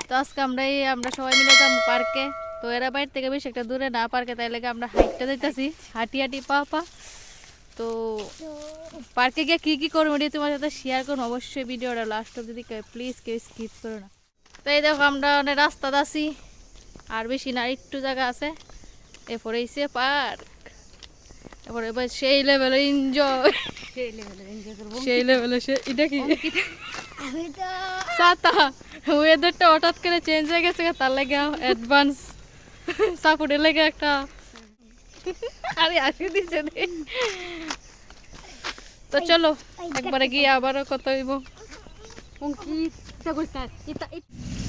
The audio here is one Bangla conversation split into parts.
তো আজকে আমরা সবাই মিলে যাবো পার্কে। তো এরা বাইরে থেকে বেশি একটা দূরে না পার্কে, তাই লেগে আমরা হাইটটা যাইতেছি, হাঁটি হাঁটি পা পা। তো পার্কে গিয়ে কী কী করবো এটি তোমার সাথে শেয়ার করবো, অবশ্যই ভিডিওটা লাস্ট অব্দি দিকে প্লিজ কেউ স্কিপ করো না। তো এই দেখো আমরা অনেক রাস্তা আছি, আর বেশি না একটু জায়গা আছে, এরপরে এসে পার্ক, এরপরে এবার সেই লেভেলে এনজয়, সেই লেভেলে এটা কি ছাতা, ওয়েদারটা হঠাৎ করে চেঞ্জ হয়ে গেছে, তার লাগে অ্যাডভান্স সাপোর্টের লেগে একটা আরে আসে দিচ্ছে। তো চলো একবারে গিয়ে আবারও কত হইব।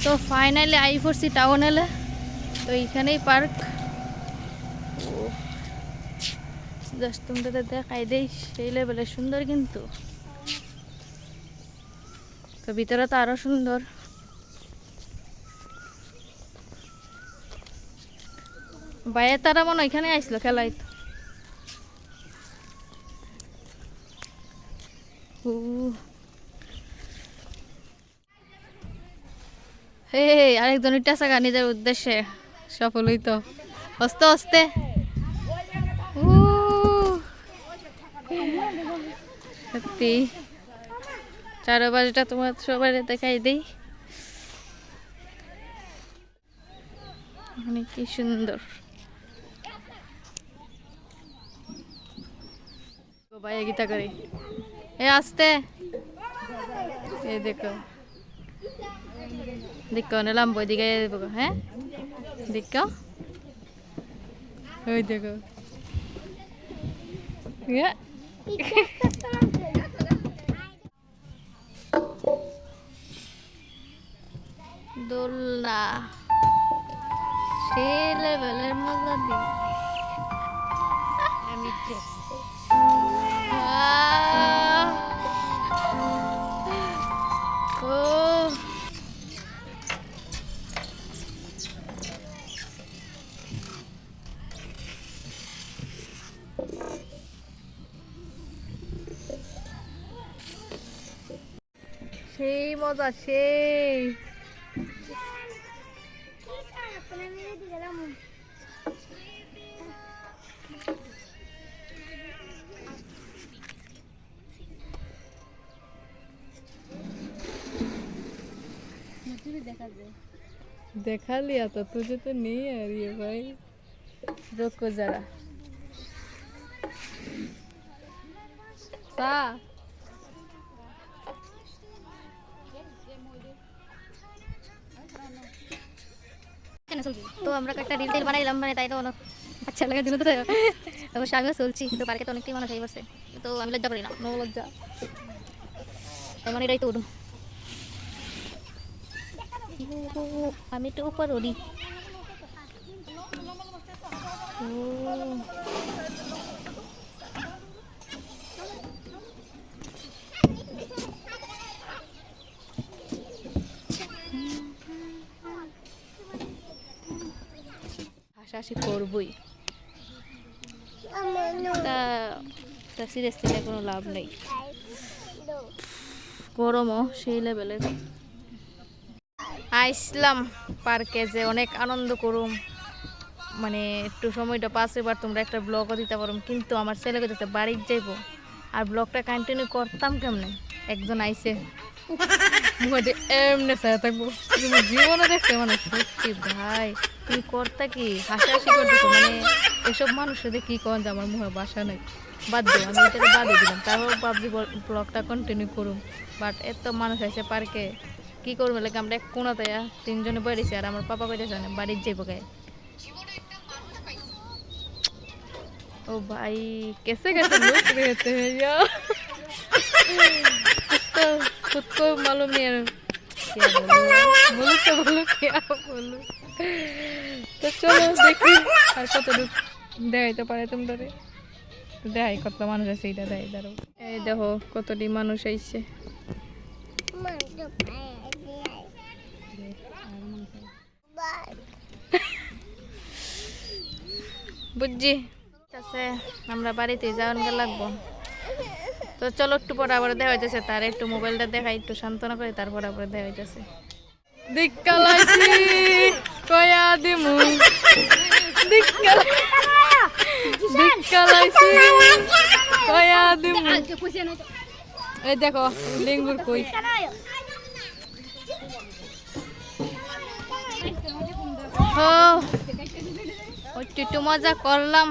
তো ফাইনালি আই পড়ছি টাউন এলে, তো এইখানেই পার্ক। জাস্ট তোমাদের দেখাই দেই, সেই লেভেলে সুন্দর, কিন্তু তো ভিতরে তো আরো সুন্দর। বাইরে তারা মনে এখানে আসলো খেলাই। হে আরেকজন টাকা নিজের উদ্দেশ্যে সফল হইতো হস্তে হস্তে। সত্যি চারোপাশটা তোমার সবাই দেখাই দিই, অনেক কি সুন্দর। ভাইয়া গীতা করি এ আসতে, এই দেখো দেখো নিলাম বই দিকে, হ্যাঁ দেখো ওই দেখো দোলনা, সেই লেভেলের মজা দিই। সেই মজা, সেই देखा लिया तो तुझे तो नहीं आ रही है भाई, रुको जरा सा। তো আমরা একটা রিল টিল বানাইলাম, মানে তাই তো অনেক আচ্ছা লাগে দিল। তো অবশ্য আমিও চলছি, কিন্তু পার্কে তো অনেকটাই মানুষ হয়ে গেছে, তো আমি লজ্জা করি না, নো লজ্জা, এমন এটাই তো উঠুন। আমি একটু উপর উড়ি। হাসাহাসি করবই, তা সিরিয়াসলি কোনো লাভ নেই, গরমও সেই লেভেলের। আইসলাম পার্কে যে অনেক আনন্দ করুম, মানে একটু সময়টা পাস, এবার তোমরা একটা ব্লগও দিতে পারো, কিন্তু আমার ছেলে কোথাতে বাড়ির যাইবো, আর ব্লগটা কন্টিনিউ করতাম কেমনে। একজন আইসে মুখে এমনি ছায়া থাকবো, তুমি জীবনে দেখছে মানে সত্যি ভাই, তুমি করতা কি হাসাহাসি করতেছো, মানে এসব মানুষের কি কন যে আমার মুখে বাসা নাই, বাদ দিও, আমি এটাকে বাদে দিলাম, তারপর ভাবছি ব্লগটা কন্টিনিউ করুম। বাট এত মানুষ আছে পার্কে, কি করবো লাগে, আমরা এক কোনাতে তিনজনে বেড়েছি, আর আমার পাপা বেড়েছে বাড়ির যাইব গায়ে। ओ भाई कैसे कैसे लोग रहते हैं यार, तो खुद को मालूम नहीं है क्या बोलूं, तो बोलो क्या बोलूं। तो चलो देखी আর কতটুক দেখাইতে পারে তোমরা, দেখাই কত মানুষ আছে, এটা দেখাই দাঁড়ো। এই দেখো কতটি মানুষ আইছে, বুঝছি আছে, আমরা বাড়িতে যাওয়ান লাগবো। তো চলো একটু পরে আবার দেখা হইতেছে, তার একটু মোবাইলটা দেখাই, একটু সান্ত্বনা করে, তারপর আবার দেখা হইতেছে। দিক্কালাইছি কয়া দিমু দিক্কালাইছি কয়া দিমু এই দেখো লেঙ্গুর কই ও একটু মজা করলাম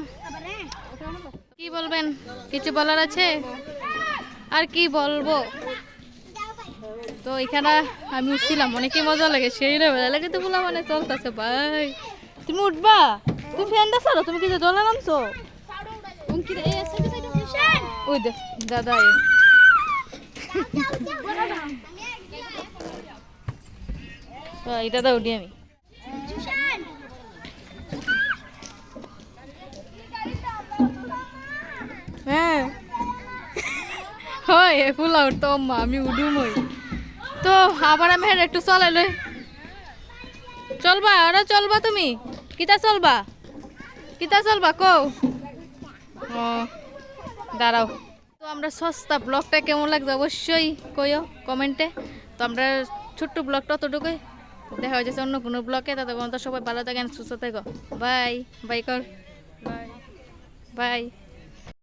কি বলবেন কিছু বলার আছে আর কি বলবো তো এখানে আমি উঠছিলাম অনেকই মজা লাগে সেই লেভেলে লাগে তো বলা মানে চলতেছে ভাই তুমি উঠবা তুমি ফ্যান দাও তুমি কি জলে নামছো ওই দেখ দাদা এটা দাও উঠি আমি হ্যাঁ হয় ফুলা উঠতো আম্মা আমি উডুমই তো আবার আমি একটু চলাই লই চলবা আরো চলবা তুমি কিতা চলবা কও ও দাঁড়াও তো আমরা সস্তা ব্লগটা কেমন লাগছে অবশ্যই কইও কমেন্টে তো আমরা ছোট্ট ব্লগটা অতটুকুই দেখা হয়েছে অন্য কোনো ব্লগে ততক্ষণ তো সবাই ভালো থাকেন সুস্থ থেকো বাই বাই কর বাই বাই